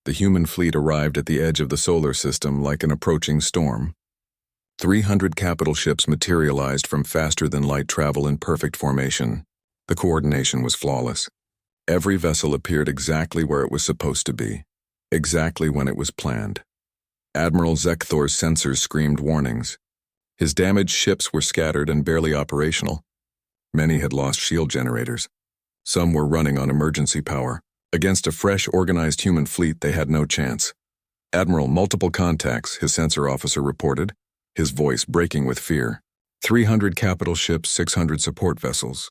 The human fleet arrived at the edge of the solar system like an approaching storm. 300 capital ships materialized from faster-than-light travel in perfect formation. The coordination was flawless. Every vessel appeared exactly where it was supposed to be, exactly when it was planned. Admiral Zekthor's sensors screamed warnings. His damaged ships were scattered and barely operational. Many had lost shield generators. Some were running on emergency power. Against a fresh, organized human fleet, they had no chance. "Admiral, multiple contacts," his sensor officer reported, his voice breaking with fear. 300 capital ships, 600 support vessels.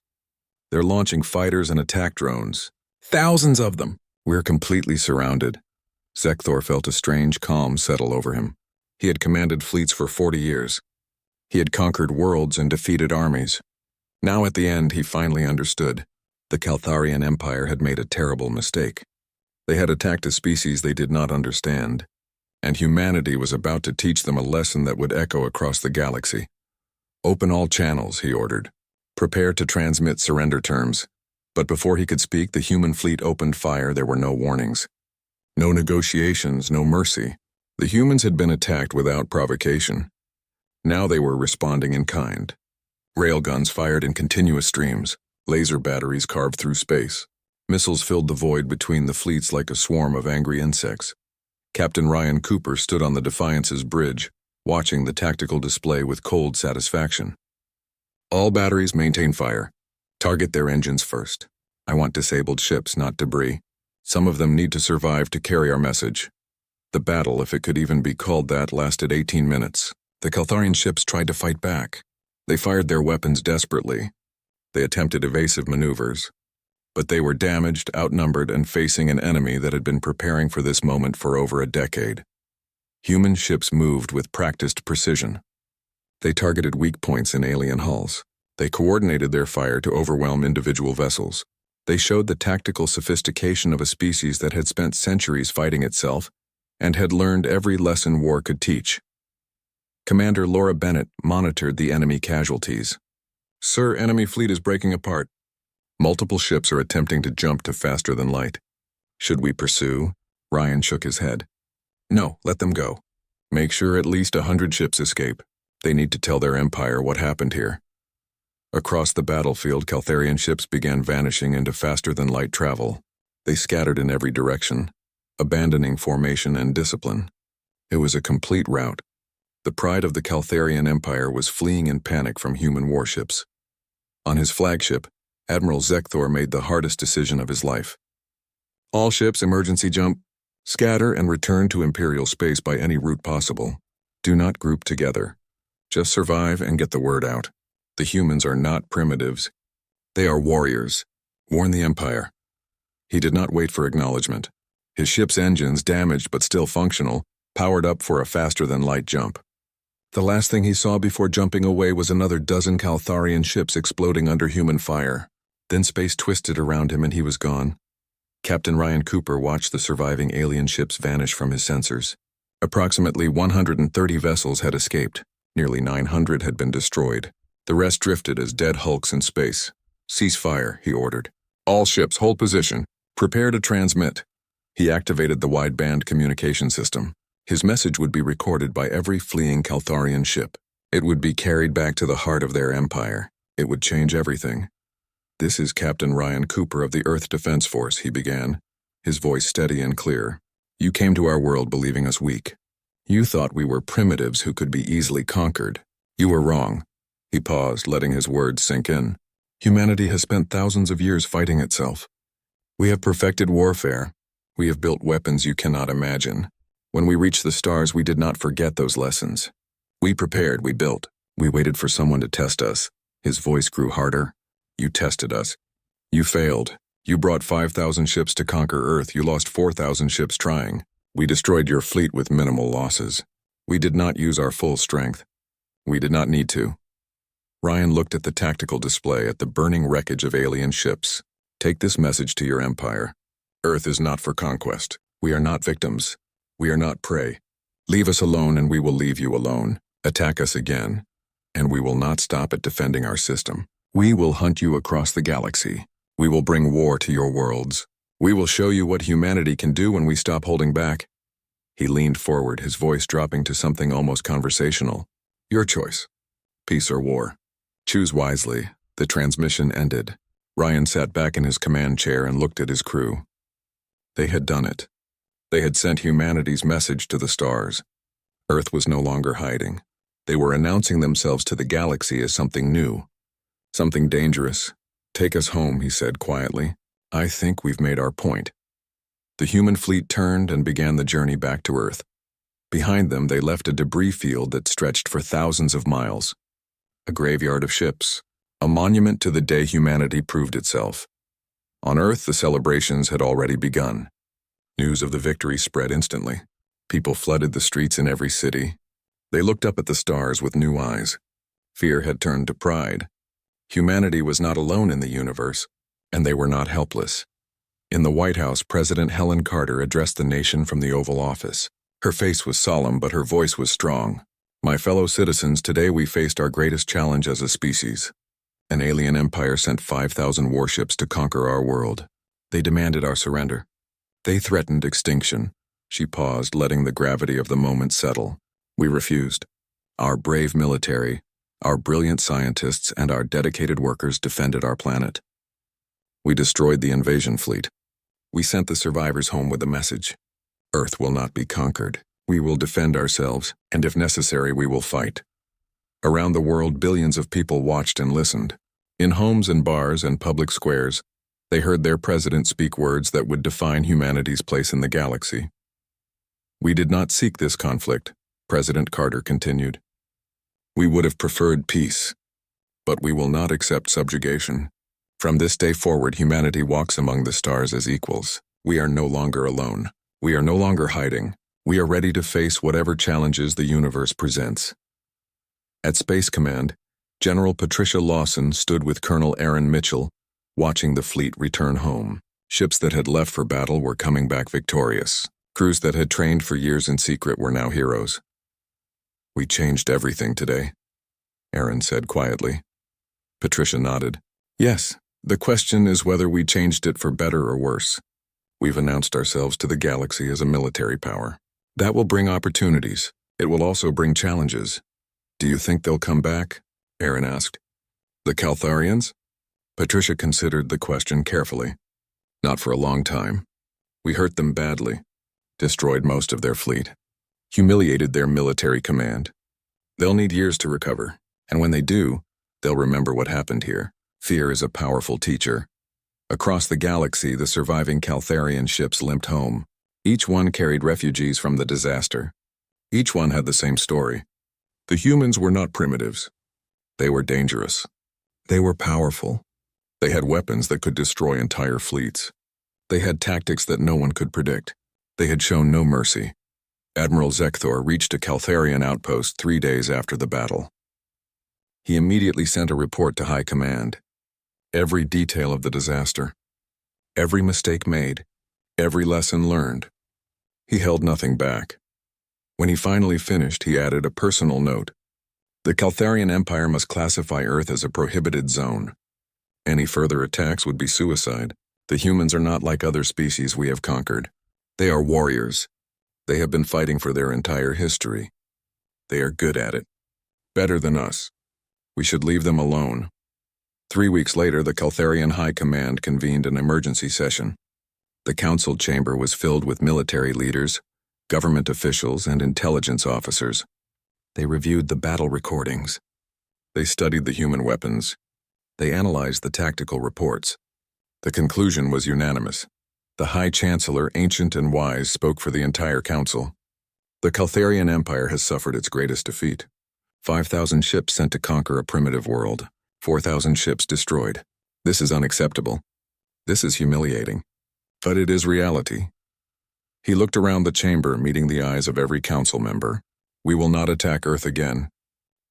They're launching fighters and attack drones. Thousands of them! We're completely surrounded. Zekthor felt a strange calm settle over him. He had commanded fleets for 40 years. He had conquered worlds and defeated armies. Now at the end, he finally understood. The Caltharian Empire had made a terrible mistake. They had attacked a species they did not understand, and humanity was about to teach them a lesson that would echo across the galaxy. "Open all channels," he ordered. "Prepare to transmit surrender terms." But before he could speak, the human fleet opened fire. There were no warnings. No negotiations, no mercy. The humans had been attacked without provocation. Now they were responding in kind. Railguns fired in continuous streams. Laser batteries carved through space. Missiles filled the void between the fleets like a swarm of angry insects. Captain Ryan Cooper stood on the Defiance's bridge, watching the tactical display with cold satisfaction. "All batteries maintain fire. Target their engines first. I want disabled ships, not debris. Some of them need to survive to carry our message." The battle, if it could even be called that, lasted 18 minutes. The Caltharian ships tried to fight back. They fired their weapons desperately. They attempted evasive maneuvers. But they were damaged, outnumbered, and facing an enemy that had been preparing for this moment for over a decade. Human ships moved with practiced precision. They targeted weak points in alien hulls. They coordinated their fire to overwhelm individual vessels. They showed the tactical sophistication of a species that had spent centuries fighting itself and had learned every lesson war could teach. Commander Laura Bennett monitored the enemy casualties. "Sir, enemy fleet is breaking apart. Multiple ships are attempting to jump to faster than light. Should we pursue?" Ryan shook his head. "No, let them go. Make sure at least 100 ships escape. They need to tell their empire what happened here." Across the battlefield, Caltharian ships began vanishing into faster-than-light travel. They scattered in every direction, abandoning formation and discipline. It was a complete rout. The pride of the Caltharian Empire was fleeing in panic from human warships. On his flagship, Admiral Zekthor made the hardest decision of his life. "All ships, emergency jump. Scatter and return to Imperial space by any route possible. Do not group together. Just survive and get the word out. The humans are not primitives. They are warriors. Warn the Empire." He did not wait for acknowledgement. His ship's engines, damaged but still functional, powered up for a faster-than-light jump. The last thing he saw before jumping away was another dozen Caltharian ships exploding under human fire. Then space twisted around him and he was gone. Captain Ryan Cooper watched the surviving alien ships vanish from his sensors. Approximately 130 vessels had escaped. Nearly 900 had been destroyed. The rest drifted as dead hulks in space. "Cease fire," he ordered. "All ships, hold position. Prepare to transmit." He activated the wideband communication system. His message would be recorded by every fleeing Caltharian ship. It would be carried back to the heart of their empire. It would change everything. "This is Captain Ryan Cooper of the Earth Defense Force," he began, his voice steady and clear. "You came to our world believing us weak. You thought we were primitives who could be easily conquered. You were wrong." He paused, letting his words sink in. "Humanity has spent thousands of years fighting itself. We have perfected warfare. We have built weapons you cannot imagine. When we reached the stars, we did not forget those lessons. We prepared, we built. We waited for someone to test us." His voice grew harder. "You tested us. You failed. You brought 5,000 ships to conquer Earth. You lost 4,000 ships trying. We destroyed your fleet with minimal losses. We did not use our full strength. We did not need to." Ryan looked at the tactical display, at the burning wreckage of alien ships. "Take this message to your empire. Earth is not for conquest. We are not victims. We are not prey. Leave us alone and we will leave you alone. Attack us again, and we will not stop at defending our system. We will hunt you across the galaxy. We will bring war to your worlds. We will show you what humanity can do when we stop holding back. He leaned forward, his voice dropping to something almost conversational. Your choice. Peace or war. Choose wisely. The transmission ended. Ryan sat back in his command chair and looked at his crew. They had done it. They had sent humanity's message to the stars. Earth was no longer hiding. They were announcing themselves to the galaxy as something new. Something dangerous. Take us home, he said quietly. I think we've made our point. The human fleet turned and began the journey back to Earth. Behind them, they left a debris field that stretched for thousands of miles. A graveyard of ships. A monument to the day humanity proved itself. On Earth, the celebrations had already begun. News of the victory spread instantly. People flooded the streets in every city. They looked up at the stars with new eyes. Fear had turned to pride. Humanity was not alone in the universe, and they were not helpless. In the White House, President Helen Carter addressed the nation from the Oval Office. Her face was solemn, but her voice was strong. My fellow citizens, today we faced our greatest challenge as a species. An alien empire sent 5,000 warships to conquer our world. They demanded our surrender. They threatened extinction. She paused, letting the gravity of the moment settle. We refused. Our brave military, our brilliant scientists, and our dedicated workers defended our planet. We destroyed the invasion fleet. We sent the survivors home with a message. Earth will not be conquered. We will defend ourselves, and if necessary, we will fight. Around the world, billions of people watched and listened. In homes and bars and public squares, they heard their president speak words that would define humanity's place in the galaxy. We did not seek this conflict, President Carter continued. We would have preferred peace, but we will not accept subjugation. From this day forward, humanity walks among the stars as equals. We are no longer alone. We are no longer hiding. We are ready to face whatever challenges the universe presents. At Space Command, General Patricia Lawson stood with Colonel Aaron Mitchell, watching the fleet return home. Ships that had left for battle were coming back victorious. Crews that had trained for years in secret were now heroes. We changed everything today, Aaron said quietly. Patricia nodded. Yes, the question is whether we changed it for better or worse. We've announced ourselves to the galaxy as a military power. That will bring opportunities. It will also bring challenges. Do you think they'll come back? Aaron asked. The Caltharians? Patricia considered the question carefully. Not for a long time. We hurt them badly, destroyed most of their fleet, humiliated their military command. They'll need years to recover, and when they do, they'll remember what happened here. Fear is a powerful teacher. Across the galaxy, the surviving Caltharian ships limped home. Each one carried refugees from the disaster. Each one had the same story. The humans were not primitives. They were dangerous. They were powerful. They had weapons that could destroy entire fleets. They had tactics that no one could predict. They had shown no mercy. Admiral Zekthor reached a Caltharian outpost 3 days after the battle. He immediately sent a report to High Command. Every detail of the disaster. Every mistake made. Every lesson learned. He held nothing back. When he finally finished, he added a personal note. The Caltharian Empire must classify Earth as a prohibited zone. Any further attacks would be suicide. The humans are not like other species we have conquered. They are warriors. They have been fighting for their entire history. They are good at it. Better than us. We should leave them alone. 3 weeks later, the Caltharian High Command convened an emergency session. The council chamber was filled with military leaders, government officials, and intelligence officers. They reviewed the battle recordings. They studied the human weapons. They analyzed the tactical reports. The conclusion was unanimous. The High Chancellor, ancient and wise, spoke for the entire council. The Caltharian Empire has suffered its greatest defeat. 5,000 ships sent to conquer a primitive world. 4,000 ships destroyed. This is unacceptable. This is humiliating. But it is reality. He looked around the chamber, meeting the eyes of every council member. We will not attack Earth again.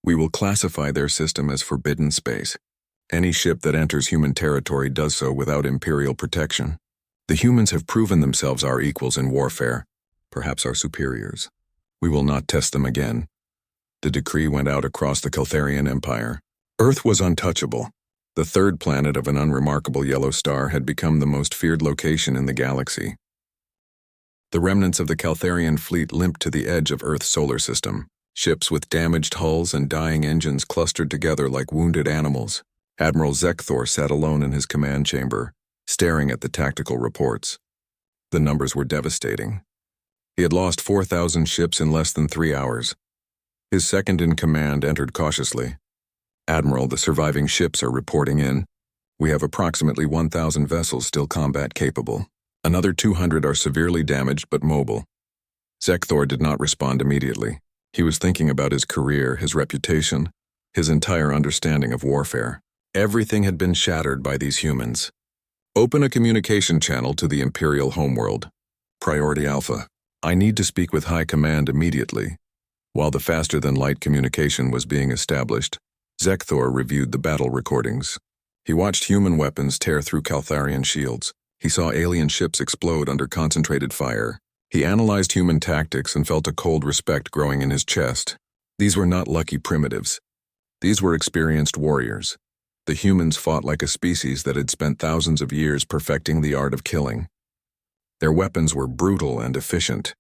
We will classify their system as forbidden space. Any ship that enters human territory does so without Imperial protection. The humans have proven themselves our equals in warfare, perhaps our superiors. We will not test them again. The decree went out across the Caltharian Empire. Earth was untouchable. The third planet of an unremarkable yellow star had become the most feared location in the galaxy. The remnants of the Caltharian fleet limped to the edge of Earth's solar system. Ships with damaged hulls and dying engines clustered together like wounded animals. Admiral Zekthor sat alone in his command chamber, staring at the tactical reports. The numbers were devastating. He had lost 4,000 ships in less than 3 hours. His second-in-command entered cautiously. "Admiral, the surviving ships are reporting in. We have approximately 1,000 vessels still combat-capable. Another 200 are severely damaged but mobile." Zekthor did not respond immediately. He was thinking about his career, his reputation, his entire understanding of warfare. Everything had been shattered by these humans. "Open a communication channel to the Imperial homeworld. Priority Alpha. I need to speak with High Command immediately." While the faster-than-light communication was being established, Zekthor reviewed the battle recordings. He watched human weapons tear through Caltharian shields. He saw alien ships explode under concentrated fire. He analyzed human tactics and felt a cold respect growing in his chest. These were not lucky primitives. These were experienced warriors. The humans fought like a species that had spent thousands of years perfecting the art of killing. Their weapons were brutal and efficient.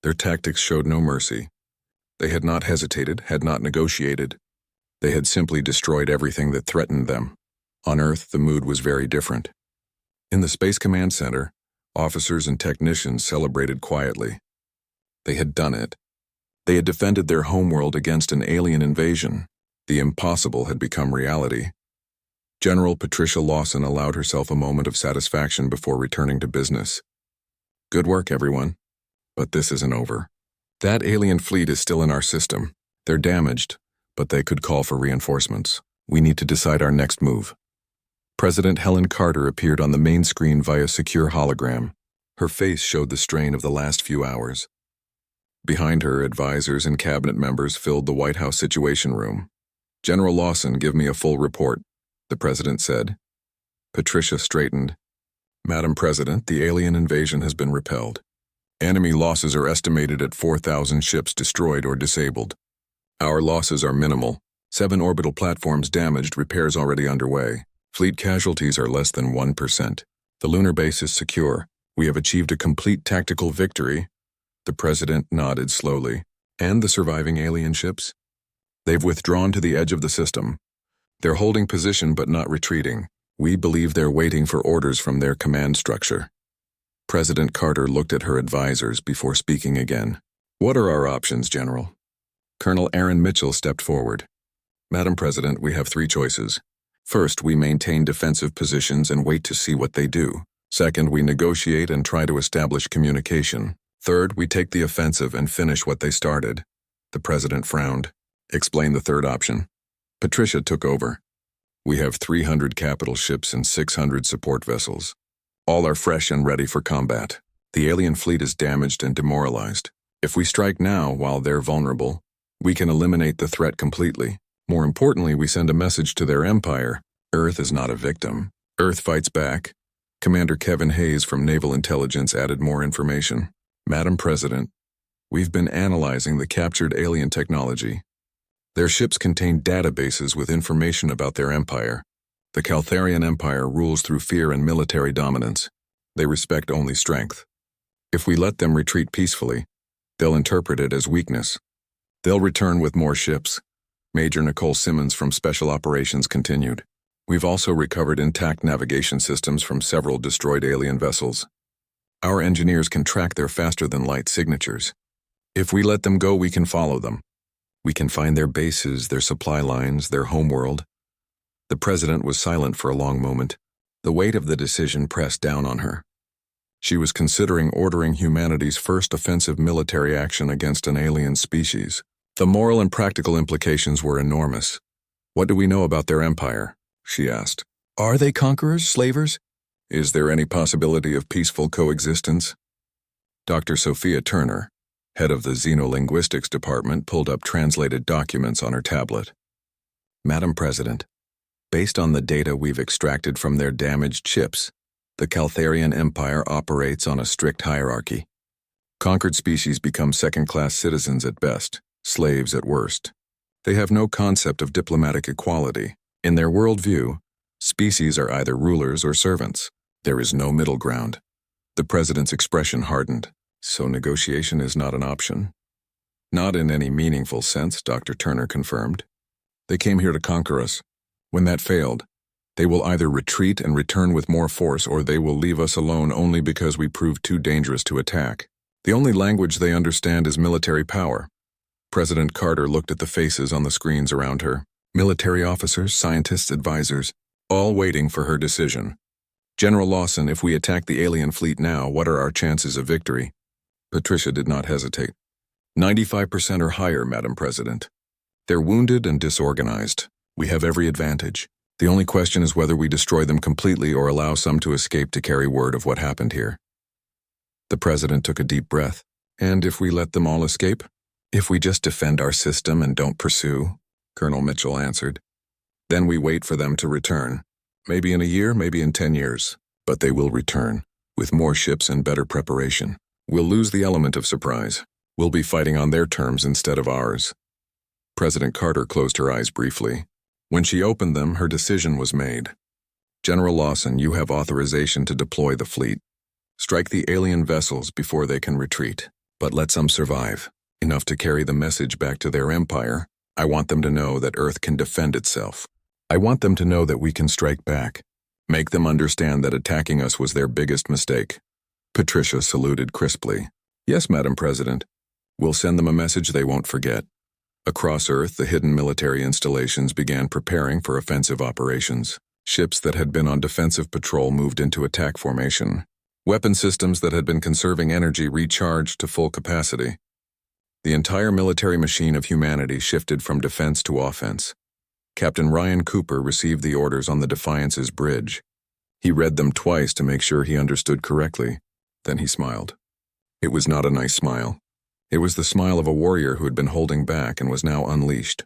Their tactics showed no mercy. They had not hesitated, had not negotiated. They had simply destroyed everything that threatened them. On Earth, the mood was very different. In the Space Command Center, officers and technicians celebrated quietly. They had done it. They had defended their homeworld against an alien invasion. The impossible had become reality. General Patricia Lawson allowed herself a moment of satisfaction before returning to business. "Good work, everyone. But this isn't over. That alien fleet is still in our system. They're damaged, but they could call for reinforcements. We need to decide our next move." President Helen Carter appeared on the main screen via secure hologram. Her face showed the strain of the last few hours. Behind her, advisors and cabinet members filled the White House Situation Room. "General Lawson, give me a full report," the president said. Patricia straightened. "Madam President, the alien invasion has been repelled. Enemy losses are estimated at 4,000 ships destroyed or disabled. Our losses are minimal. 7 orbital platforms damaged, repairs already underway. Fleet casualties are less than 1%. The lunar base is secure. We have achieved a complete tactical victory." The president nodded slowly. "And the surviving alien ships?" "They've withdrawn to the edge of the system. They're holding position but not retreating. We believe they're waiting for orders from their command structure." President Carter looked at her advisors before speaking again. "What are our options, General?" Colonel Aaron Mitchell stepped forward. "Madam President, we have 3 choices. First, we maintain defensive positions and wait to see what they do. Second, we negotiate and try to establish communication. Third, we take the offensive and finish what they started." The president frowned. "Explain the third option." Patricia took over. "We have 300 capital ships and 600 support vessels. All are fresh and ready for combat. The alien fleet is damaged and demoralized. If we strike now while they're vulnerable, we can eliminate the threat completely. More importantly, we send a message to their empire. Earth is not a victim. Earth fights back." Commander Kevin Hayes from Naval Intelligence added more information. "Madam President, we've been analyzing the captured alien technology. Their ships contain databases with information about their empire. The Caltharian Empire rules through fear and military dominance. They respect only strength. If we let them retreat peacefully, they'll interpret it as weakness. They'll return with more ships." Major Nicole Simmons from Special Operations continued. "We've also recovered intact navigation systems from several destroyed alien vessels. Our engineers can track their faster-than-light signatures. If we let them go, we can follow them. We can find their bases, their supply lines, their homeworld." The president was silent for a long moment. The weight of the decision pressed down on her. She was considering ordering humanity's first offensive military action against an alien species. The moral and practical implications were enormous. "What do we know about their empire?" she asked. "Are they conquerors, slavers? Is there any possibility of peaceful coexistence?" Dr. Sophia Turner, head of the Xenolinguistics Department, pulled up translated documents on her tablet. "Madam President, based on the data we've extracted from their damaged ships, the Caltharian Empire operates on a strict hierarchy. Conquered species become second-class citizens at best, slaves at worst. They have no concept of diplomatic equality. In their worldview, Species are either rulers or servants. There is no middle ground. The president's expression hardened. So negotiation is not an option? Not in any meaningful sense, Dr. Turner confirmed. They came here to conquer us. When that failed, they will either retreat and return with more force, or they will leave us alone only because we proved too dangerous to attack. The only language they understand is military power. President Carter looked at the faces on the screens around her. Military officers, scientists, advisors, all waiting for her decision. General Lawson, if we attack the alien fleet now, what are our chances of victory? Patricia did not hesitate. 95% or higher, Madam President. They're wounded and disorganized. We have every advantage. The only question is whether we destroy them completely or allow some to escape to carry word of what happened here. The President took a deep breath. And if we let them all escape? If we just defend our system and don't pursue? Colonel Mitchell answered. Then we wait for them to return. Maybe in a year, maybe in 10 years. But they will return, with more ships and better preparation. We'll lose the element of surprise. We'll be fighting on their terms instead of ours. President Carter closed her eyes briefly. When she opened them, her decision was made. General Lawson, you have authorization to deploy the fleet. Strike the alien vessels before they can retreat. But let some survive, enough to carry the message back to their empire. I want them to know that Earth can defend itself. I want them to know that we can strike back. Make them understand that attacking us was their biggest mistake. Patricia saluted crisply. Yes, Madam President. We'll send them a message they won't forget. Across Earth, the hidden military installations began preparing for offensive operations. Ships that had been on defensive patrol moved into attack formation. Weapon systems that had been conserving energy recharged to full capacity. The entire military machine of humanity shifted from defense to offense. Captain Ryan Cooper received the orders on the Defiance's bridge. He read them twice to make sure he understood correctly. Then he smiled. It was not a nice smile. It was the smile of a warrior who had been holding back and was now unleashed.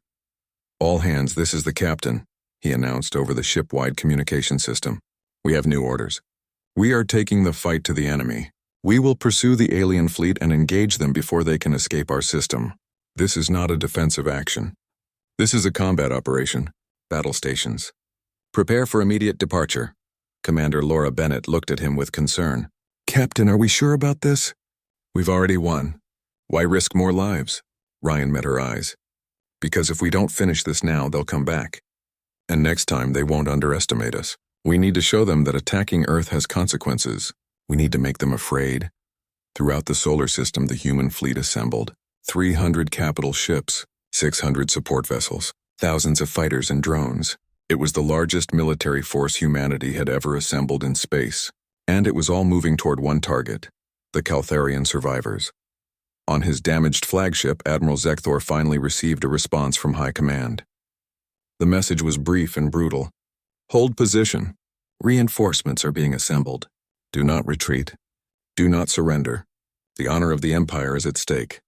All hands, this is the captain, he announced over the ship-wide communication system. We have new orders. We are taking the fight to the enemy. We will pursue the alien fleet and engage them before they can escape our system. This is not a defensive action. This is a combat operation. Battle stations. Prepare for immediate departure. Commander Laura Bennett looked at him with concern. Captain, are we sure about this? We've already won. Why risk more lives? Ryan met her eyes. Because if we don't finish this now, they'll come back. And next time, they won't underestimate us. We need to show them that attacking Earth has consequences. We need to make them afraid. Throughout the solar system, the human fleet assembled. 300 capital ships, 600 support vessels, thousands of fighters and drones. It was the largest military force humanity had ever assembled in space. And it was all moving toward one target, the Caltharian survivors. On his damaged flagship, Admiral Zekthor finally received a response from High Command. The message was brief and brutal. Hold position. Reinforcements are being assembled. Do not retreat. Do not surrender. The honor of the Empire is at stake.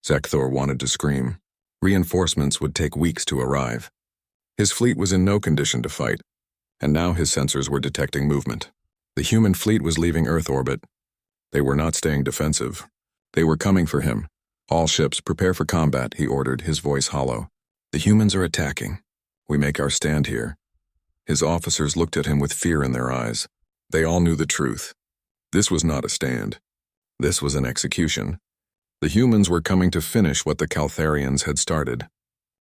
Zekthor wanted to scream. Reinforcements would take weeks to arrive. His fleet was in no condition to fight, and now his sensors were detecting movement. The human fleet was leaving Earth orbit. They were not staying defensive. They were coming for him. All ships, prepare for combat, he ordered, his voice hollow. The humans are attacking. We make our stand here. His officers looked at him with fear in their eyes. They all knew the truth. This was not a stand. This was an execution. The humans were coming to finish what the Caltharians had started,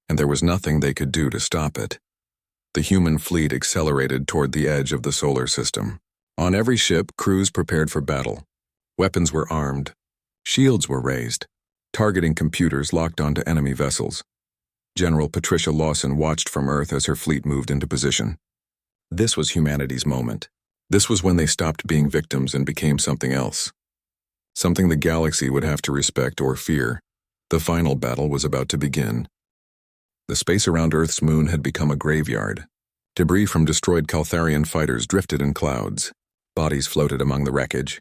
and there was nothing they could do to stop it. The human fleet accelerated toward the edge of the solar system. On every ship, crews prepared for battle. Weapons were armed. Shields were raised. Targeting computers locked onto enemy vessels. General Patricia Lawson watched from Earth as her fleet moved into position. This was humanity's moment. This was when they stopped being victims and became something else. Something the galaxy would have to respect or fear. The final battle was about to begin. The space around Earth's moon had become a graveyard. Debris from destroyed Caltharian fighters drifted in clouds. Bodies floated among the wreckage.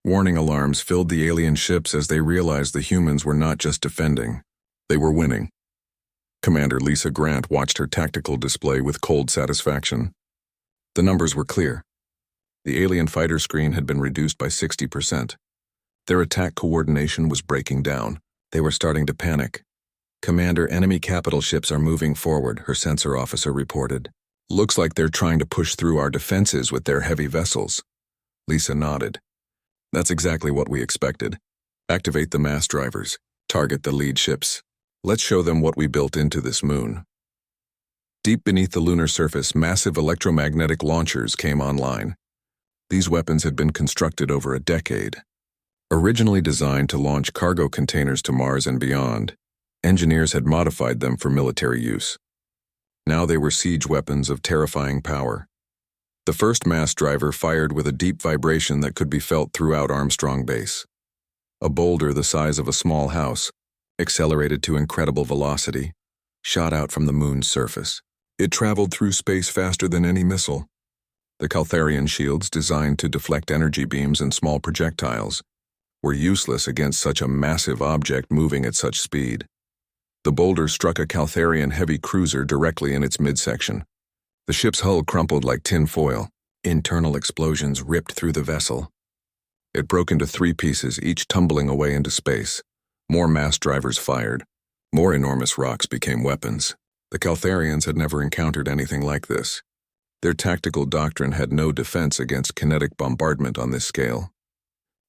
Warning alarms filled the alien ships as they realized the humans were not just defending. They were winning. Commander Lisa Grant watched her tactical display with cold satisfaction. The numbers were clear. The alien fighter screen had been reduced by 60%. Their attack coordination was breaking down. They were starting to panic. Commander, enemy capital ships are moving forward, her sensor officer reported. Looks like they're trying to push through our defenses with their heavy vessels. Lisa nodded. That's exactly what we expected. Activate the mass drivers. Target the lead ships. Let's show them what we built into this moon. Deep beneath the lunar surface, massive electromagnetic launchers came online. These weapons had been constructed over a decade. Originally designed to launch cargo containers to Mars and beyond, engineers had modified them for military use. Now they were siege weapons of terrifying power. The first mass driver fired with a deep vibration that could be felt throughout Armstrong Base. A boulder the size of a small house, accelerated to incredible velocity, shot out from the moon's surface. It traveled through space faster than any missile. The Caltharian shields, designed to deflect energy beams and small projectiles, were useless against such a massive object moving at such speed. The boulder struck a Caltharian heavy cruiser directly in its midsection. The ship's hull crumpled like tin foil. Internal explosions ripped through the vessel. It broke into 3 pieces, each tumbling away into space. More mass drivers fired. More enormous rocks became weapons. The Caltharians had never encountered anything like this. Their tactical doctrine had no defense against kinetic bombardment on this scale.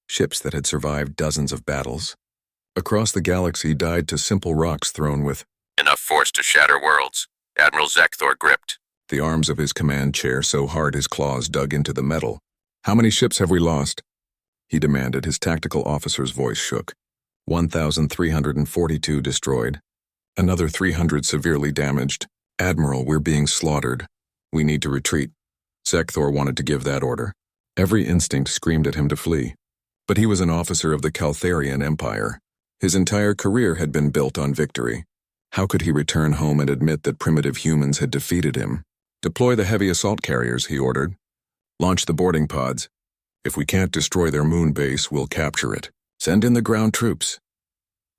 Ships that had survived dozens of battles across the galaxy died to simple rocks thrown with enough force to shatter worlds. Admiral Zekthor gripped the arms of his command chair so hard his claws dug into the metal. How many ships have we lost? He demanded. His tactical officer's voice shook. 1,342 destroyed. Another 300 severely damaged. Admiral, we're being slaughtered. We need to retreat. Zekthor wanted to give that order. Every instinct screamed at him to flee. But he was an officer of the Caltharian Empire. His entire career had been built on victory. How could he return home and admit that primitive humans had defeated him? Deploy the heavy assault carriers, he ordered. Launch the boarding pods. If we can't destroy their moon base, we'll capture it. Send in the ground troops.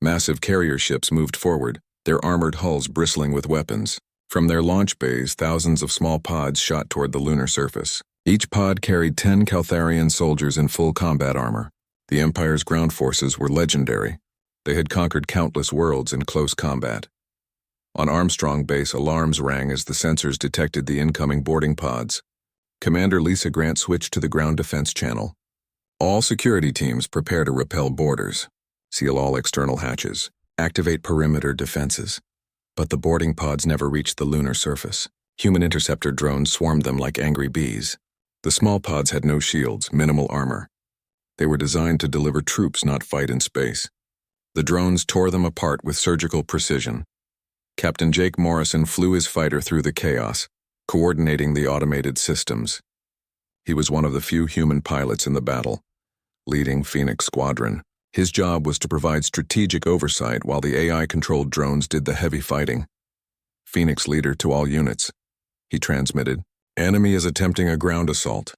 Massive carrier ships moved forward, their armored hulls bristling with weapons. From their launch bays, thousands of small pods shot toward the lunar surface. Each pod carried 10 Caltharian soldiers in full combat armor. The Empire's ground forces were legendary. They had conquered countless worlds in close combat. On Armstrong Base, alarms rang as the sensors detected the incoming boarding pods. Commander Lisa Grant switched to the ground defense channel. All security teams prepare to repel boarders. Seal all external hatches. Activate perimeter defenses. But the boarding pods never reached the lunar surface. Human interceptor drones swarmed them like angry bees. The small pods had no shields, minimal armor. They were designed to deliver troops, not fight in space. The drones tore them apart with surgical precision. Captain Jake Morrison flew his fighter through the chaos, coordinating the automated systems. He was one of the few human pilots in the battle, leading Phoenix Squadron. His job was to provide strategic oversight while the AI-controlled drones did the heavy fighting. Phoenix leader to all units. He transmitted, "Enemy is attempting a ground assault.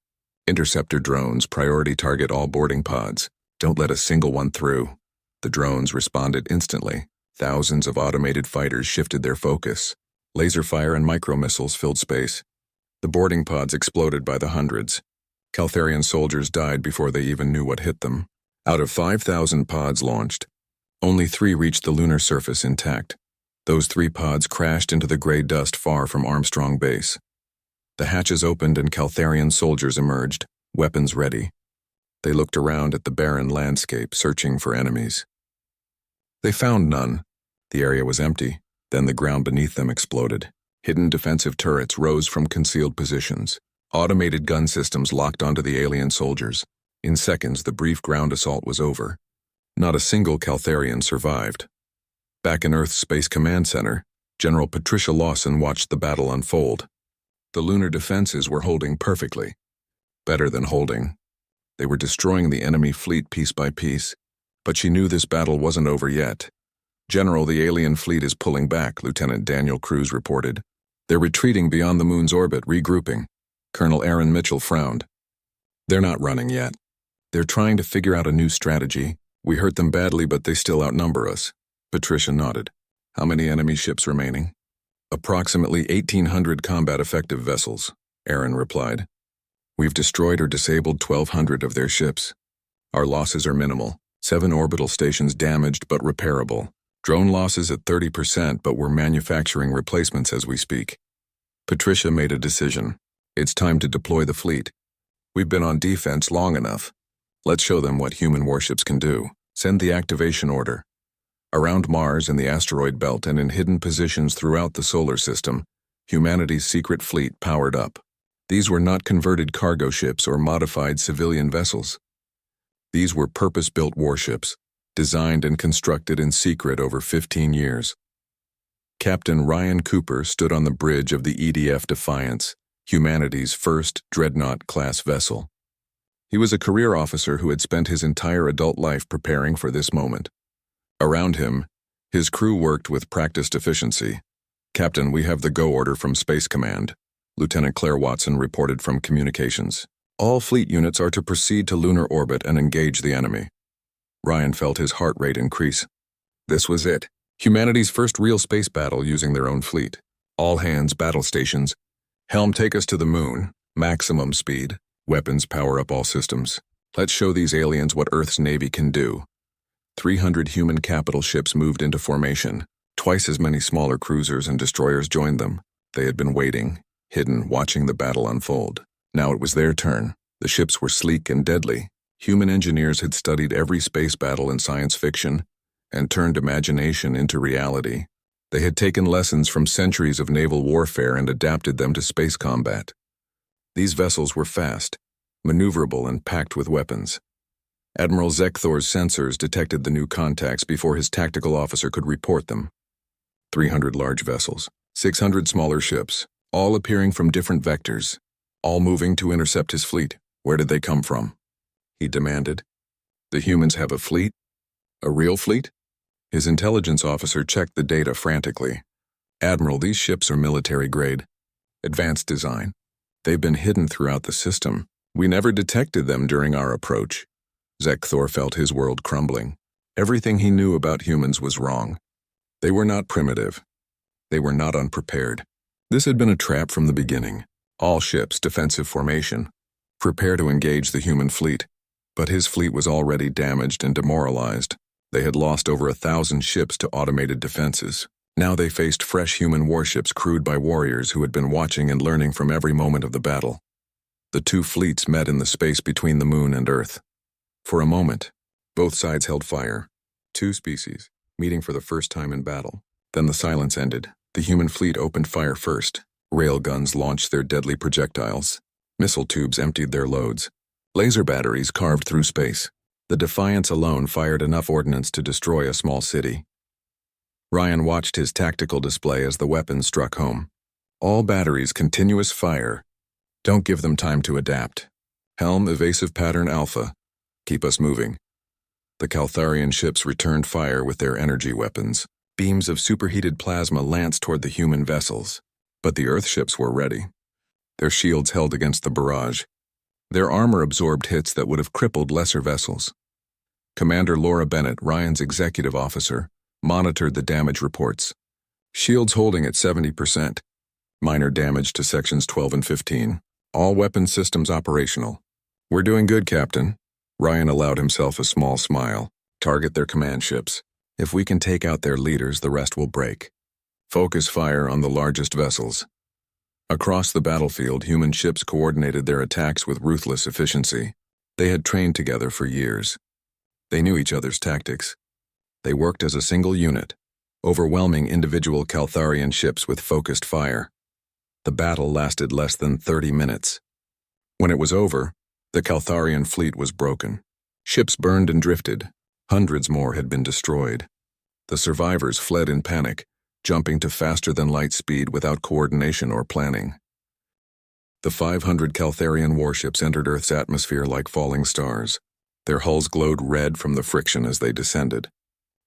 Interceptor drones, priority target all boarding pods. Don't let a single one through." The drones responded instantly. Thousands of automated fighters shifted their focus. Laser fire and micro-missiles filled space. The boarding pods exploded by the hundreds. Caltharian soldiers died before they even knew what hit them. Out of 5,000 pods launched, only 3 reached the lunar surface intact. Those 3 pods crashed into the gray dust far from Armstrong Base. The hatches opened and Caltharian soldiers emerged, weapons ready. They looked around at the barren landscape, searching for enemies. They found none. The area was empty. Then the ground beneath them exploded. Hidden defensive turrets rose from concealed positions. Automated gun systems locked onto the alien soldiers. In seconds, the brief ground assault was over. Not a single Caltharian survived. Back in Earth's Space Command Center, General Patricia Lawson watched the battle unfold. The lunar defenses were holding perfectly. Better than holding. They were destroying the enemy fleet piece by piece. But she knew this battle wasn't over yet. "General, the alien fleet is pulling back," Lieutenant Daniel Cruz reported. "They're retreating beyond the moon's orbit, regrouping." Colonel Aaron Mitchell frowned. "They're not running yet. They're trying to figure out a new strategy. We hurt them badly, but they still outnumber us." Patricia nodded. "How many enemy ships remaining?" "Approximately 1,800 combat-effective vessels," Aaron replied. "We've destroyed or disabled 1,200 of their ships. Our losses are minimal. 7 orbital stations damaged but repairable. Drone losses at 30%, but we're manufacturing replacements as we speak." Patricia made a decision. It's time to deploy the fleet. We've been on defense long enough. Let's show them what human warships can do. Send the activation order. Around Mars and the asteroid belt and in hidden positions throughout the solar system, humanity's secret fleet powered up. These were not converted cargo ships or modified civilian vessels. These were purpose-built warships, designed and constructed in secret over 15 years. Captain Ryan Cooper stood on the bridge of the EDF Defiance, humanity's first dreadnought-class vessel. He was a career officer who had spent his entire adult life preparing for this moment. Around him, his crew worked with practiced efficiency. "Captain, we have the go order from Space Command," Lieutenant Claire Watson reported from communications. "All fleet units are to proceed to lunar orbit and engage the enemy." Ryan felt his heart rate increase. This was it. Humanity's first real space battle using their own fleet. All hands, battle stations. Helm, take us to the moon. Maximum speed. Weapons, power up all systems. Let's show these aliens what Earth's Navy can do. 300 human capital ships moved into formation. Twice as many smaller cruisers and destroyers joined them. They had been waiting, hidden, watching the battle unfold. Now it was their turn. The ships were sleek and deadly. Human engineers had studied every space battle in science fiction and turned imagination into reality. They had taken lessons from centuries of naval warfare and adapted them to space combat. These vessels were fast, maneuverable, and packed with weapons. Admiral Zekthor's sensors detected the new contacts before his tactical officer could report them. 300 large vessels, 600 smaller ships, all appearing from different vectors, all moving to intercept his fleet. Where did they come from? He demanded. The humans have a fleet? A real fleet? His intelligence officer checked the data frantically. "Admiral, these ships are military grade. Advanced design. They've been hidden throughout the system. We never detected them during our approach." Zekthor felt his world crumbling. Everything he knew about humans was wrong. They were not primitive. They were not unprepared. This had been a trap from the beginning. All ships, defensive formation. Prepare to engage the human fleet. But his fleet was already damaged and demoralized. They had lost over 1,000 ships to automated defenses. Now they faced fresh human warships crewed by warriors who had been watching and learning from every moment of the battle. The two fleets met in the space between the moon and Earth. For a moment, both sides held fire. Two species, meeting for the first time in battle. Then the silence ended. The human fleet opened fire first. Railguns launched their deadly projectiles. Missile tubes emptied their loads. Laser batteries carved through space. The Defiance alone fired enough ordnance to destroy a small city. Ryan watched his tactical display as the weapons struck home. All batteries, continuous fire. Don't give them time to adapt. Helm, evasive pattern Alpha. Keep us moving. The Caltharian ships returned fire with their energy weapons. Beams of superheated plasma lanced toward the human vessels. But the Earth ships were ready. Their shields held against the barrage. Their armor absorbed hits that would have crippled lesser vessels. Commander Laura Bennett, Ryan's executive officer, monitored the damage reports. Shields holding at 70%. Minor damage to sections 12 and 15. All weapon systems operational. "We're doing good, Captain." Ryan allowed himself a small smile. "Target their command ships. If we can take out their leaders, the rest will break. Focus fire on the largest vessels." Across the battlefield, human ships coordinated their attacks with ruthless efficiency. They had trained together for years. They knew each other's tactics. They worked as a single unit, overwhelming individual Caltharian ships with focused fire. The battle lasted less than 30 minutes. When it was over, the Caltharian fleet was broken. Ships burned and drifted. Hundreds more had been destroyed. The survivors fled in panic, jumping to faster-than-light speed without coordination or planning. The 500 Caltharian warships entered Earth's atmosphere like falling stars. Their hulls glowed red from the friction as they descended.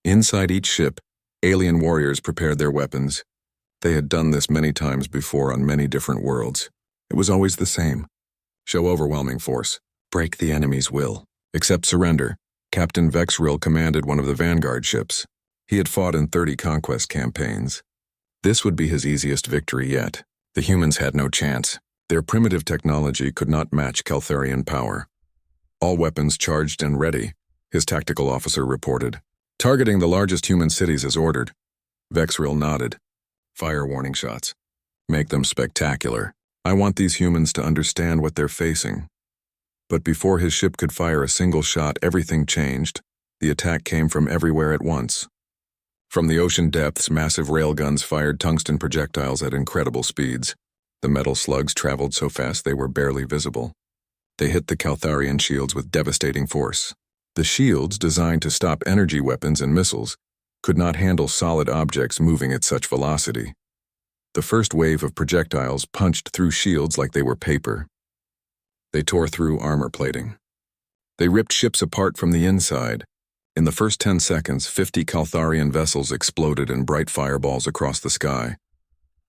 Inside each ship, alien warriors prepared their weapons. They had done this many times before on many different worlds. It was always the same. Show overwhelming force. Break the enemy's will. Accept surrender. Captain Vexrill commanded one of the Vanguard ships. He had fought in 30 conquest campaigns. This would be his easiest victory yet. The humans had no chance. Their primitive technology could not match Caltharian power. All weapons charged and ready, his tactical officer reported. Targeting the largest human cities as ordered. Vexrill nodded. Fire warning shots. Make them spectacular. I want these humans to understand what they're facing. But before his ship could fire a single shot, everything changed. The attack came from everywhere at once. From the ocean depths, massive railguns fired tungsten projectiles at incredible speeds. The metal slugs traveled so fast they were barely visible. They hit the Caltharian shields with devastating force. The shields, designed to stop energy weapons and missiles, could not handle solid objects moving at such velocity. The first wave of projectiles punched through shields like they were paper. They tore through armor plating. They ripped ships apart from the inside. In the first 10 seconds, 50 Caltharian vessels exploded in bright fireballs across the sky.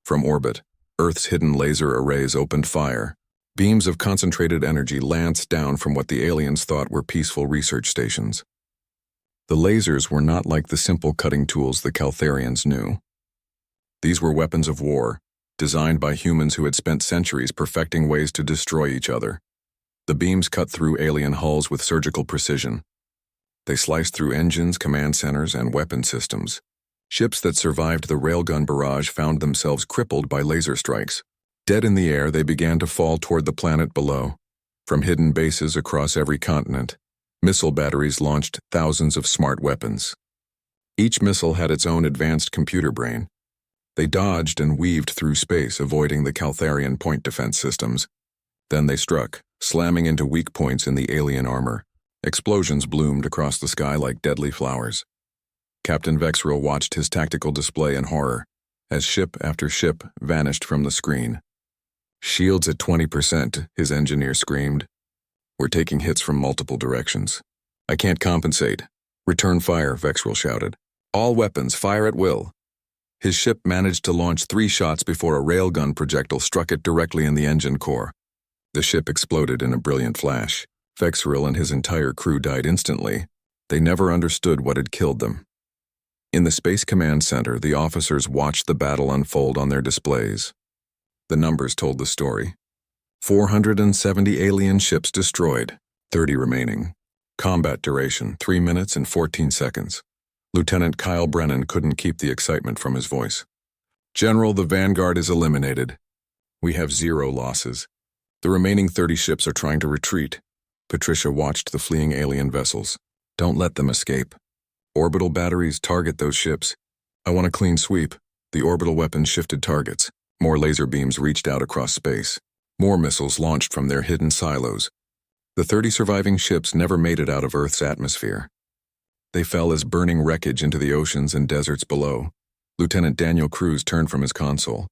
From orbit, Earth's hidden laser arrays opened fire. Beams of concentrated energy lanced down from what the aliens thought were peaceful research stations. The lasers were not like the simple cutting tools the Caltharians knew. These were weapons of war, designed by humans who had spent centuries perfecting ways to destroy each other. The beams cut through alien hulls with surgical precision. They sliced through engines, command centers, and weapon systems. Ships that survived the railgun barrage found themselves crippled by laser strikes. Dead in the air, they began to fall toward the planet below. From hidden bases across every continent, missile batteries launched thousands of smart weapons. Each missile had its own advanced computer brain. They dodged and weaved through space, avoiding the Caltharian point defense systems. Then they struck, slamming into weak points in the alien armor. Explosions bloomed across the sky like deadly flowers. Captain Vexril watched his tactical display in horror, as ship after ship vanished from the screen. "Shields at 20%, his engineer screamed. "We're taking hits from multiple directions. I can't compensate. Return fire," Vexril shouted. "All weapons, fire at will." His ship managed to launch 3 shots before a railgun projectile struck it directly in the engine core. The ship exploded in a brilliant flash. Vexril and his entire crew died instantly. They never understood what had killed them. In the Space Command Center, the officers watched the battle unfold on their displays. The numbers told the story. 470 alien ships destroyed, 30 remaining. Combat duration, 3 minutes and 14 seconds. Lieutenant Kyle Brennan couldn't keep the excitement from his voice. "General, the Vanguard is eliminated. We have 0 losses. The remaining 30 ships are trying to retreat." Patricia watched the fleeing alien vessels. "Don't let them escape. Orbital batteries, target those ships. I want a clean sweep." The orbital weapons shifted targets. More laser beams reached out across space. More missiles launched from their hidden silos. The 30 surviving ships never made it out of Earth's atmosphere. They fell as burning wreckage into the oceans and deserts below. Lieutenant Daniel Cruz turned from his console.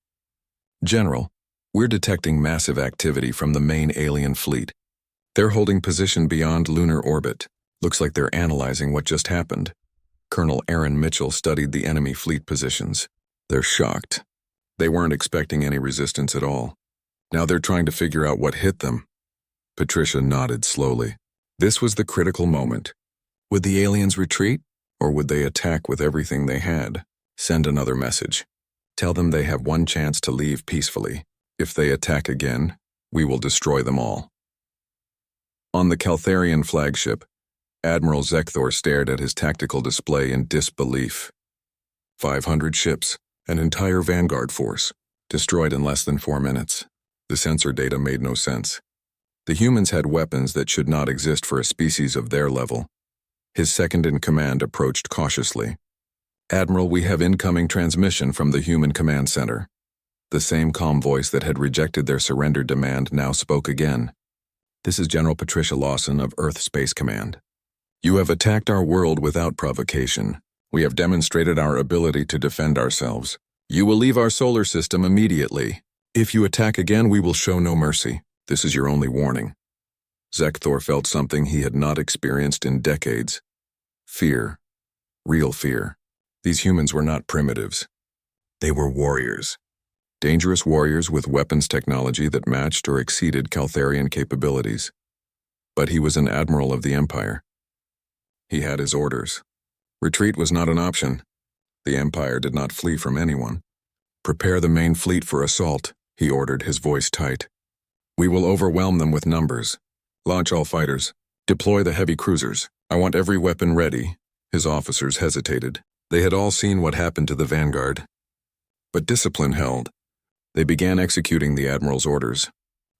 "General, we're detecting massive activity from the main alien fleet. They're holding position beyond lunar orbit. Looks like they're analyzing what just happened." Colonel Aaron Mitchell studied the enemy fleet positions. "They're shocked. They weren't expecting any resistance at all. Now they're trying to figure out what hit them." Patricia nodded slowly. This was the critical moment. Would the aliens retreat, or would they attack with everything they had? Send another message. Tell them they have one chance to leave peacefully. If they attack again, we will destroy them all. On the Caltharian flagship, Admiral Zekthor stared at his tactical display in disbelief. 500 ships, an entire Vanguard force, destroyed in less than 4 minutes. The sensor data made no sense. The humans had weapons that should not exist for a species of their level. His second-in-command approached cautiously. "Admiral, we have incoming transmission from the Human Command Center." The same calm voice that had rejected their surrender demand now spoke again. "This is General Patricia Lawson of Earth Space Command. You have attacked our world without provocation. We have demonstrated our ability to defend ourselves. You will leave our solar system immediately. If you attack again, we will show no mercy. This is your only warning." Zekthor felt something he had not experienced in decades. Fear. Real fear. These humans were not primitives. They were warriors. Dangerous warriors with weapons technology that matched or exceeded Caltharian capabilities. But he was an admiral of the Empire. He had his orders. Retreat was not an option. The Empire did not flee from anyone. "Prepare the main fleet for assault," he ordered, his voice tight. "We will overwhelm them with numbers. Launch all fighters. Deploy the heavy cruisers. I want every weapon ready." His officers hesitated. They had all seen what happened to the Vanguard. But discipline held. They began executing the Admiral's orders.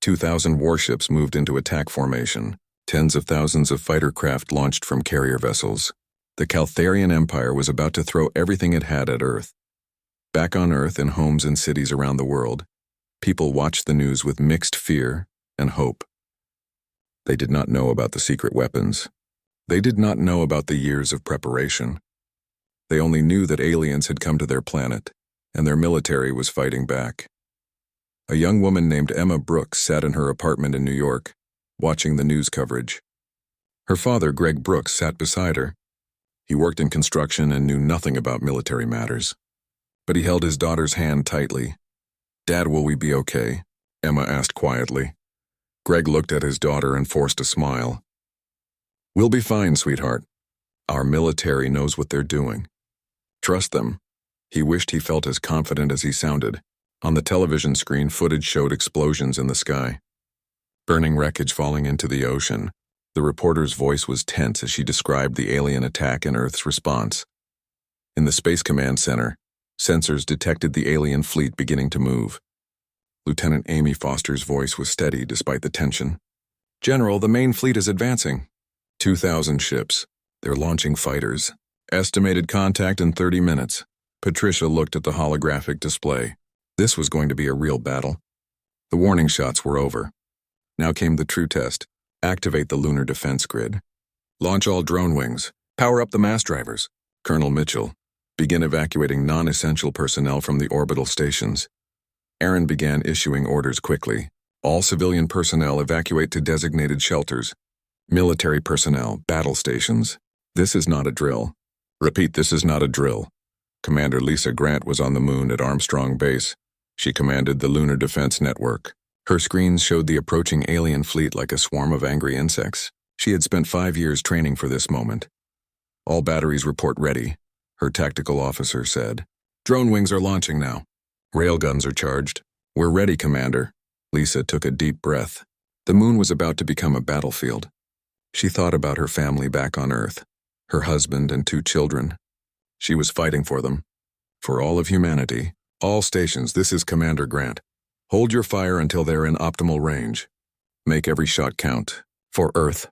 2,000 warships moved into attack formation. Tens of thousands of fighter craft launched from carrier vessels. The Caltharian Empire was about to throw everything it had at Earth. Back on Earth, in homes and cities around the world, people watched the news with mixed fear and hope. They did not know about the secret weapons. They did not know about the years of preparation. They only knew that aliens had come to their planet, and their military was fighting back. A young woman named Emma Brooks sat in her apartment in New York, watching the news coverage. Her father, Greg Brooks, sat beside her. He worked in construction and knew nothing about military matters. But he held his daughter's hand tightly. "Dad, will we be okay?" Emma asked quietly. Greg looked at his daughter and forced a smile. "We'll be fine, sweetheart. Our military knows what they're doing. Trust them." He wished he felt as confident as he sounded. On the television screen, footage showed explosions in the sky. Burning wreckage falling into the ocean. The reporter's voice was tense as she described the alien attack and Earth's response. In the Space Command Center, sensors detected the alien fleet beginning to move. Lieutenant Amy Foster's voice was steady despite the tension. "General, the main fleet is advancing. 2,000 ships. They're launching fighters. Estimated contact in 30 minutes. Patricia looked at the holographic display. This was going to be a real battle. The warning shots were over. Now came the true test. Activate the lunar defense grid. Launch all drone wings. Power up the mass drivers. Colonel Mitchell. Begin evacuating non-essential personnel from the orbital stations. Aaron began issuing orders quickly. All civilian personnel evacuate to designated shelters. Military personnel, battle stations. This is not a drill. Repeat, this is not a drill. Commander Lisa Grant was on the moon at Armstrong Base. She commanded the Lunar Defense Network. Her screens showed the approaching alien fleet like a swarm of angry insects. She had spent 5 years training for this moment. "All batteries report ready," her tactical officer said. "Drone wings are launching now. Railguns are charged. We're ready, Commander." Lisa took a deep breath. The moon was about to become a battlefield. She thought about her family back on Earth, her husband and 2 children. She was fighting for them. For all of humanity. "All stations, this is Commander Grant. Hold your fire until they're in optimal range. Make every shot count. For Earth."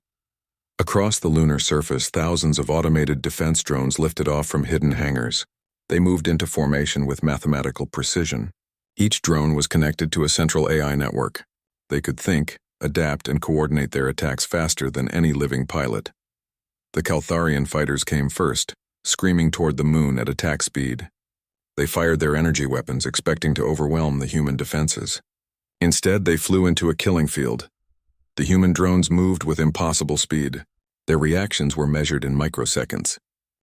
Across the lunar surface, thousands of automated defense drones lifted off from hidden hangars. They moved into formation with mathematical precision. Each drone was connected to a central AI network. They could think, adapt, and coordinate their attacks faster than any living pilot. The Caltharian fighters came first, screaming toward the moon at attack speed. They fired their energy weapons, expecting to overwhelm the human defenses. Instead, they flew into a killing field. The human drones moved with impossible speed. Their reactions were measured in microseconds.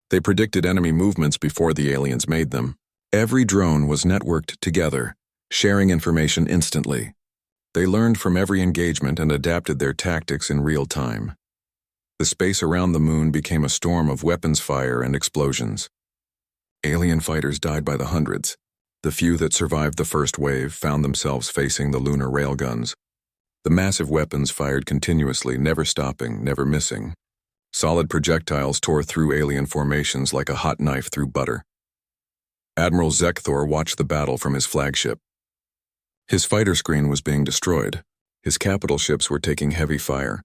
They predicted enemy movements before the aliens made them. Every drone was networked together, sharing information instantly. They learned from every engagement and adapted their tactics in real time. The space around the moon became a storm of weapons fire and explosions. Alien fighters died by the hundreds. The few that survived the first wave found themselves facing the lunar railguns. The massive weapons fired continuously, never stopping, never missing. Solid projectiles tore through alien formations like a hot knife through butter. Admiral Zekthor watched the battle from his flagship. His fighter screen was being destroyed. His capital ships were taking heavy fire.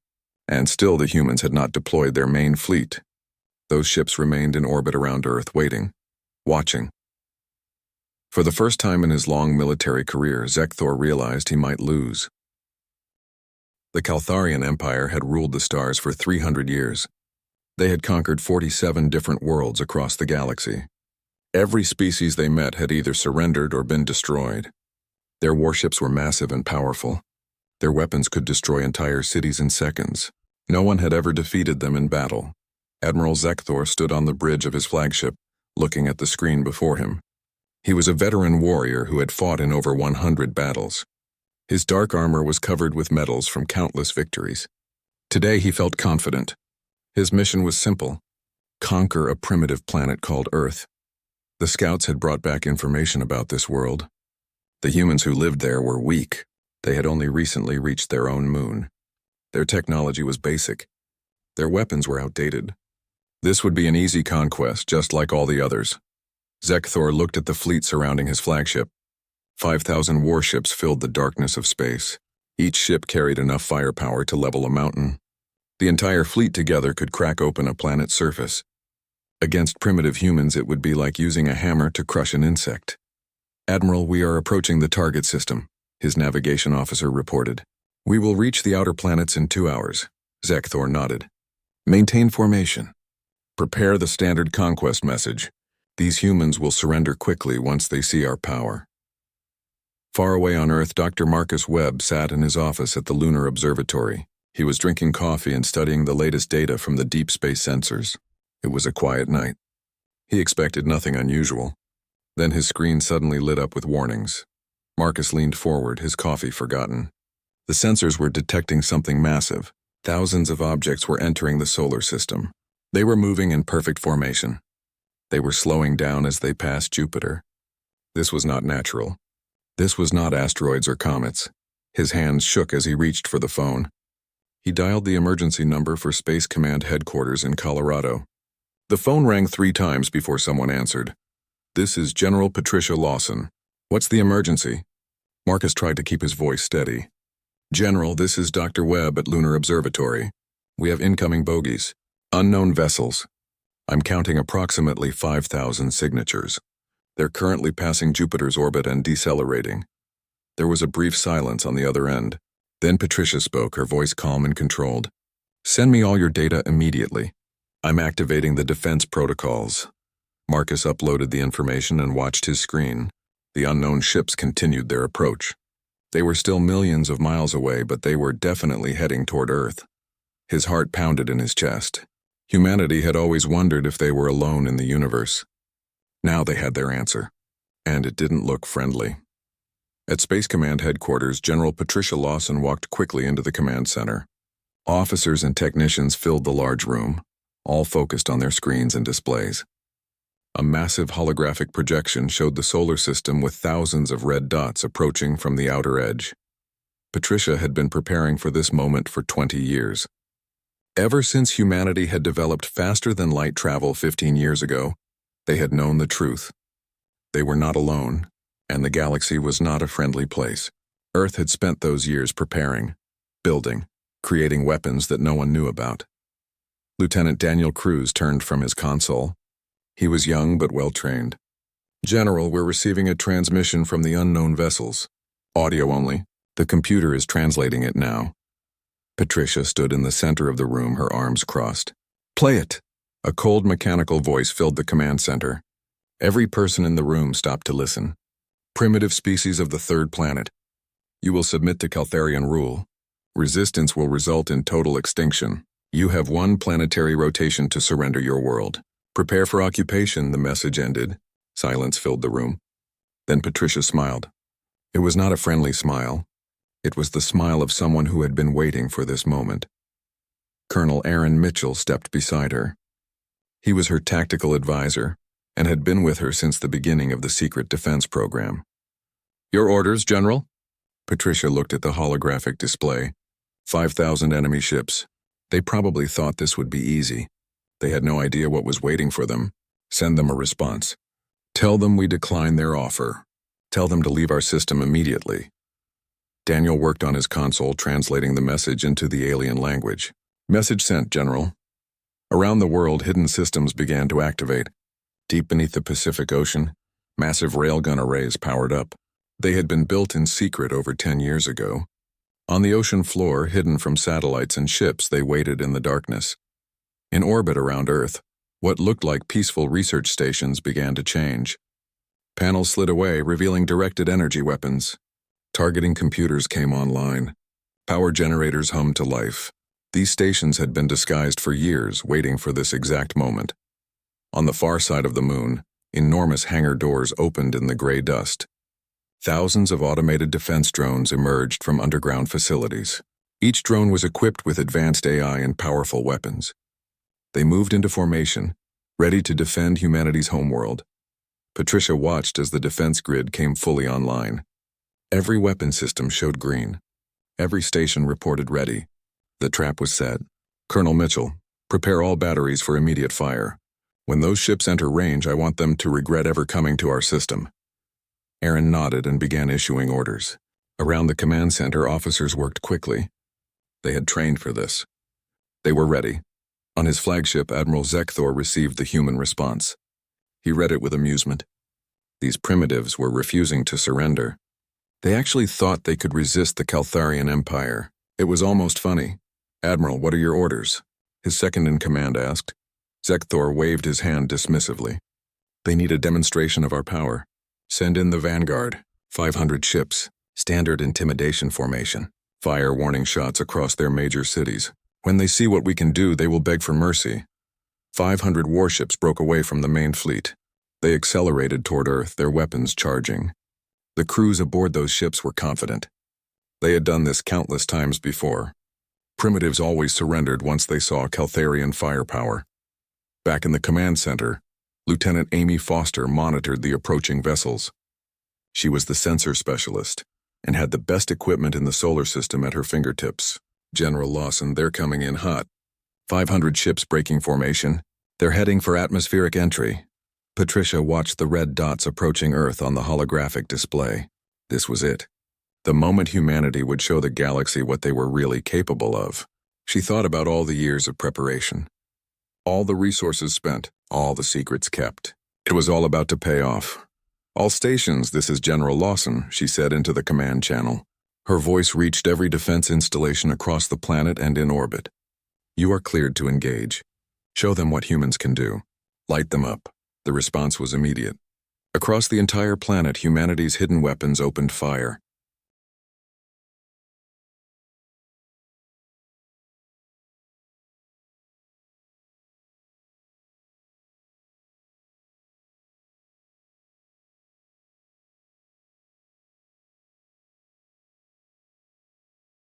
And still the humans had not deployed their main fleet. Those ships remained in orbit around Earth, waiting, watching. For the first time in his long military career, Zekthor realized he might lose. The Caltharian Empire had ruled the stars for 300 years. They had conquered 47 different worlds across the galaxy. Every species they met had either surrendered or been destroyed. Their warships were massive and powerful. Their weapons could destroy entire cities in seconds. No one had ever defeated them in battle. Admiral Zekthor stood on the bridge of his flagship, looking at the screen before him. He was a veteran warrior who had fought in over 100 battles. His dark armor was covered with medals from countless victories. Today he felt confident. His mission was simple: conquer a primitive planet called Earth. The scouts had brought back information about this world. The humans who lived there were weak. They had only recently reached their own moon. Their technology was basic. Their weapons were outdated. This would be an easy conquest, just like all the others. Zekthor looked at the fleet surrounding his flagship. 5,000 warships filled the darkness of space. Each ship carried enough firepower to level a mountain. The entire fleet together could crack open a planet's surface. Against primitive humans, it would be like using a hammer to crush an insect. "Admiral, we are approaching the target system," his navigation officer reported. "We will reach the outer planets in 2 hours." Zekthor nodded. "Maintain formation. Prepare the standard conquest message. These humans will surrender quickly once they see our power." Far away on Earth, Dr. Marcus Webb sat in his office at the Lunar Observatory. He was drinking coffee and studying the latest data from the deep space sensors. It was a quiet night. He expected nothing unusual. Then his screen suddenly lit up with warnings. Marcus leaned forward, his coffee forgotten. The sensors were detecting something massive. Thousands of objects were entering the solar system. They were moving in perfect formation. They were slowing down as they passed Jupiter. This was not natural. This was not asteroids or comets. His hands shook as he reached for the phone. He dialed the emergency number for Space Command headquarters in Colorado. The phone rang 3 times before someone answered. "This is General Patricia Lawson. What's the emergency?" Marcus tried to keep his voice steady. "General, this is Dr. Webb at Lunar Observatory. We have incoming bogies. Unknown vessels. I'm counting approximately 5,000 signatures. They're currently passing Jupiter's orbit and decelerating." There was a brief silence on the other end. Then Patricia spoke, her voice calm and controlled. "Send me all your data immediately. I'm activating the defense protocols." Marcus uploaded the information and watched his screen. The unknown ships continued their approach. They were still millions of miles away, but they were definitely heading toward Earth. His heart pounded in his chest. Humanity had always wondered if they were alone in the universe. Now they had their answer, and it didn't look friendly. At Space Command headquarters, General Patricia Lawson walked quickly into the command center. Officers and technicians filled the large room, all focused on their screens and displays. A massive holographic projection showed the solar system with thousands of red dots approaching from the outer edge. Patricia had been preparing for this moment for 20 years. Ever since humanity had developed faster-than-light travel 15 years ago, they had known the truth. They were not alone, and the galaxy was not a friendly place. Earth had spent those years preparing, building, creating weapons that no one knew about. Lieutenant Daniel Cruz turned from his console. He was young but well-trained. "General, we're receiving a transmission from the unknown vessels. Audio only. The computer is translating it now." Patricia stood in the center of the room, her arms crossed. "Play it!" A cold mechanical voice filled the command center. Every person in the room stopped to listen. "Primitive species of the 3rd planet. You will submit to Caltharian rule. Resistance will result in total extinction. You have 1 planetary rotation to surrender your world. Prepare for occupation," the message ended. Silence filled the room. Then Patricia smiled. It was not a friendly smile. It was the smile of someone who had been waiting for this moment. Colonel Aaron Mitchell stepped beside her. He was her tactical advisor and had been with her since the beginning of the secret defense program. "Your orders, General?" Patricia looked at the holographic display. 5,000 enemy ships. They probably thought this would be easy. They had no idea what was waiting for them. "Send them a response. Tell them we decline their offer. Tell them to leave our system immediately." Daniel worked on his console, translating the message into the alien language. "Message sent, General." Around the world, hidden systems began to activate. Deep beneath the Pacific Ocean, massive railgun arrays powered up. They had been built in secret over 10 years ago. On the ocean floor, hidden from satellites and ships, they waited in the darkness. In orbit around Earth, what looked like peaceful research stations began to change. Panels slid away, revealing directed energy weapons. Targeting computers came online. Power generators hummed to life. These stations had been disguised for years, waiting for this exact moment. On the far side of the moon, enormous hangar doors opened in the gray dust. Thousands of automated defense drones emerged from underground facilities. Each drone was equipped with advanced AI and powerful weapons. They moved into formation, ready to defend humanity's homeworld. Patricia watched as the defense grid came fully online. Every weapon system showed green. Every station reported ready. The trap was set. "Colonel Mitchell, prepare all batteries for immediate fire. When those ships enter range, I want them to regret ever coming to our system." Aaron nodded and began issuing orders. Around the command center, officers worked quickly. They had trained for this. They were ready. On his flagship, Admiral Zekthor received the human response. He read it with amusement. These primitives were refusing to surrender. They actually thought they could resist the Caltharian Empire. It was almost funny. "Admiral, what are your orders?" his second-in-command asked. Zekthor waved his hand dismissively. "They need a demonstration of our power. Send in the vanguard, 500 ships, standard intimidation formation. Fire warning shots across their major cities. When they see what we can do, they will beg for mercy." 500 warships broke away from the main fleet. They accelerated toward Earth, their weapons charging. The crews aboard those ships were confident. They had done this countless times before. Primitives always surrendered once they saw Caltharian firepower. Back in the command center, Lieutenant Amy Foster monitored the approaching vessels. She was the sensor specialist and had the best equipment in the solar system at her fingertips. "General Lawson, they're coming in hot. 500 ships breaking formation. They're heading for atmospheric entry." Patricia watched the red dots approaching Earth on the holographic display. This was it. The moment humanity would show the galaxy what they were really capable of. She thought about all the years of preparation. All the resources spent, all the secrets kept. It was all about to pay off. "All stations, this is General Lawson," she said into the command channel. Her voice reached every defense installation across the planet and in orbit. "You are cleared to engage. Show them what humans can do. Light them up." The response was immediate. Across the entire planet, humanity's hidden weapons opened fire.